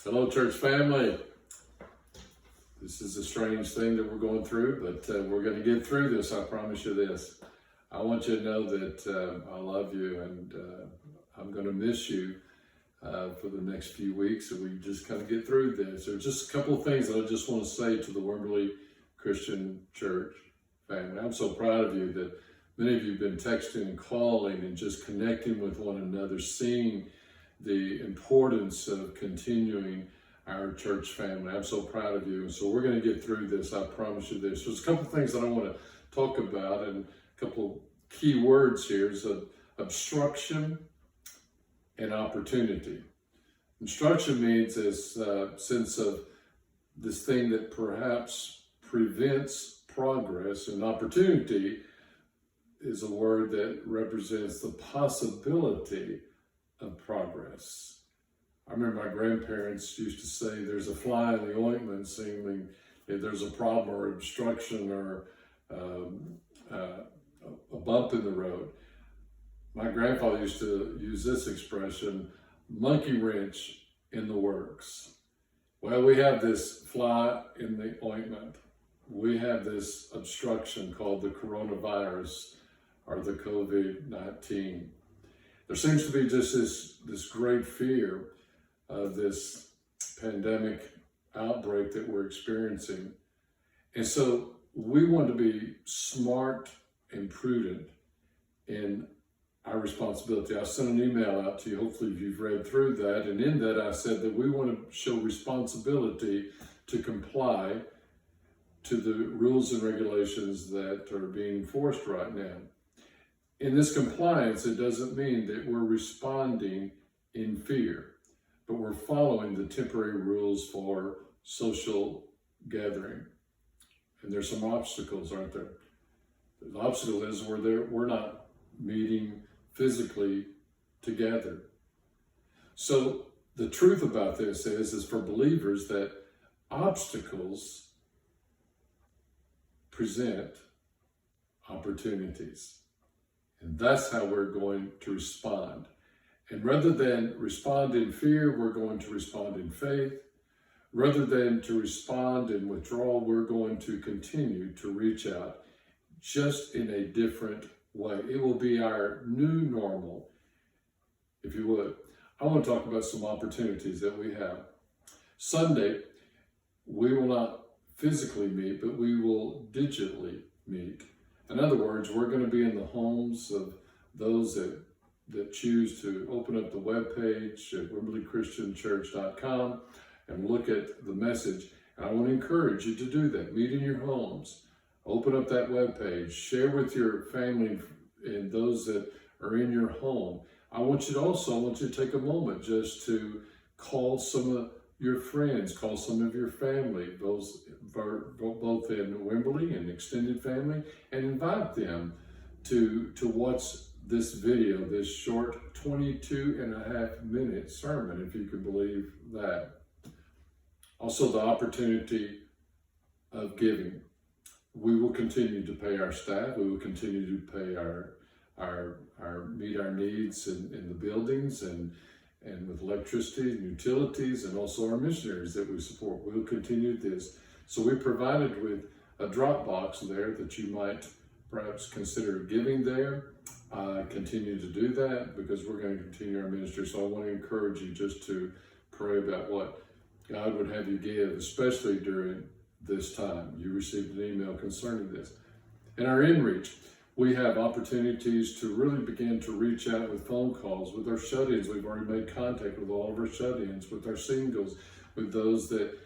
Hello, church family. This is a strange thing that we're going through, but we're going to get through this. I promise you this. I want you to know that I love you, and I'm going to miss you for the next few weeks, and we just kind of get through this. There's just a couple of things that I just want to say to the Wimberley Christian Church family. I'm so proud of you that many of you have been texting and calling and just connecting with one another, seeing the importance of continuing our church family. I'm so proud of you. And so we're going to get through this. I promise you this. There's a couple of things that I want to talk about, and a couple of key words here is obstruction and opportunity. Obstruction means this sense of this thing that perhaps prevents progress, and opportunity is a word that represents the possibility of progress. I remember my grandparents used to say there's a fly in the ointment, seeming if there's a problem or obstruction or a bump in the road. My grandfather used to use this expression, monkey wrench in the works. Well, we have this fly in the ointment. We have this obstruction called the coronavirus or the COVID-19. There seems to be just this great fear of this pandemic outbreak that we're experiencing. And so we want to be smart and prudent in our responsibility. I sent an email out to you, hopefully you've read through that, and in that I said that we want to show responsibility to comply to the rules and regulations that are being enforced right now. In this compliance, it doesn't mean that we're responding in fear, but we're following the temporary rules for social gathering. And there's some obstacles, aren't there? The obstacle is we're not meeting physically together. So the truth about this is for believers that obstacles present opportunities. And that's how we're going to respond. And rather than respond in fear, we're going to respond in faith. Rather than to respond in withdrawal, we're going to continue to reach out just in a different way. It will be our new normal, if you would. I want to talk about some opportunities that we have. Sunday, we will not physically meet, but we will digitally meet. In other words, we're going to be in the homes of those that choose to open up the webpage at wimberleychristianchurch.com and look at the message. And I want to encourage you to do that. Meet in your homes. Open up that webpage. Share with your family and those that are in your home. I want you to take a moment just to call some of your friends, call some of your family, those both in Wimberley and extended family, and invite them to watch this video, this short 22.5-minute sermon, if you can believe that. Also, the opportunity of giving. We will continue to pay our staff. We will continue to pay meet our needs in the buildings and with electricity and utilities, and also our missionaries that we support. We'll continue this. So we provided with a drop box there that you might perhaps consider giving there. Continue to do that because we're going to continue our ministry. So I want to encourage you just to pray about what God would have you give, especially during this time. You received an email concerning this. In our inReach, we have opportunities to really begin to reach out with phone calls with our shut-ins. We've already made contact with all of our shut-ins, with our singles, with those that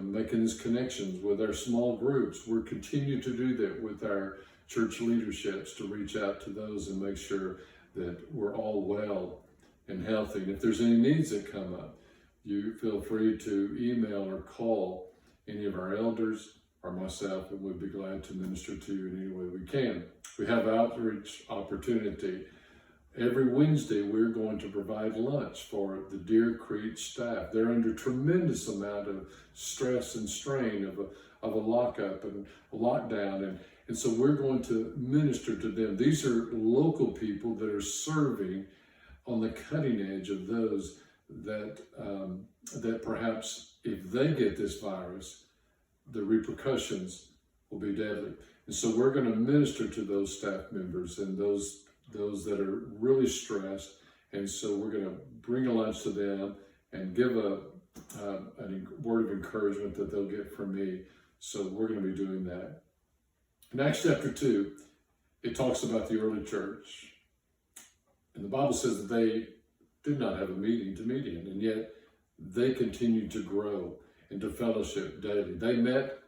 making these connections, with our small groups. We're continuing to do that with our church leaderships to reach out to those and make sure that we're all well and healthy. And if there's any needs that come up, you feel free to email or call any of our elders or myself, and we'd be glad to minister to you in any way we can. We have outreach opportunity. Every Wednesday, we're going to provide lunch for the Deer Creek staff. They're under tremendous amount of stress and strain of a lockup and a lockdown, and so we're going to minister to them. These are local people that are serving on the cutting edge of those that perhaps if they get this virus, the repercussions will be deadly. And so we're going to minister to those staff members and those that are really stressed. And so we're going to bring a lunch to them and give a word of encouragement that they'll get from me. So we're going to be doing that. In Acts chapter 2, it talks about the early church. And the Bible says that they did not have a meeting to meet in, and yet they continued to grow and to fellowship daily. They met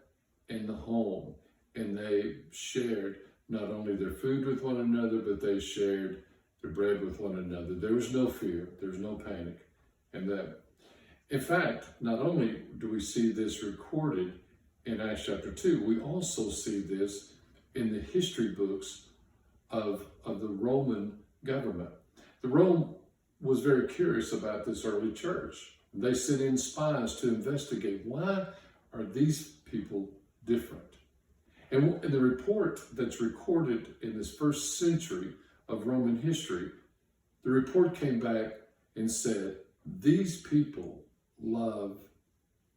in the home, and they shared not only their food with one another, but they shared their bread with one another. There was no fear, there was no panic. And that, in fact, not only do we see this recorded in Acts chapter 2, we also see this in the history books of the Roman government. The Rome was very curious about this early church. They sent in spies to investigate, why are these people different? And in the report that's recorded in this first century of Roman history, the report came back and said, these people love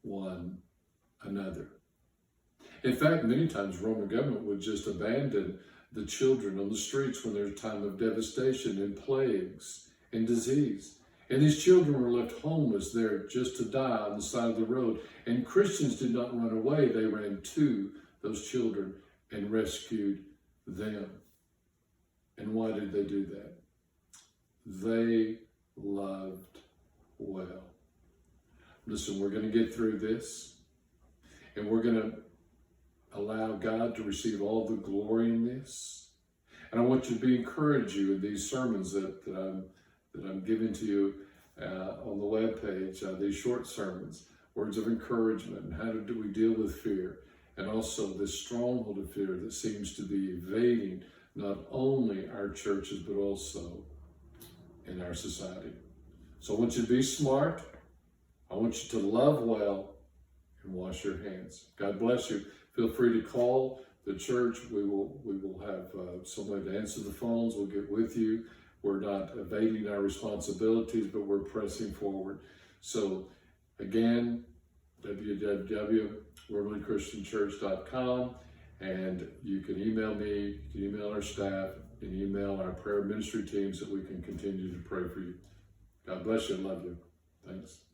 one another. In fact, many times Roman government would just abandon the children on the streets when there's a time of devastation and plagues and disease. And these children were left homeless there just to die on the side of the road. And Christians did not run away. They ran to those children and rescued them. And why did they do that? They loved well. Listen, we're going to get through this, and we're going to allow God to receive all the glory in this. And I want you to be encouraged in these sermons that I'm giving to you on the webpage, these short sermons, words of encouragement, and how do we deal with fear, and also this stronghold of fear that seems to be evading not only our churches, but also in our society. So I want you to be smart. I want you to love well and wash your hands. God bless you. Feel free to call the church. We will have somebody to answer the phones. We'll get with you. We're not evading our responsibilities, but we're pressing forward. So again, www.wimberleychristianchurch.com, and you can email me, you can email our staff, and email our prayer ministry teams that we can continue to pray for you. God bless you and love you. Thanks.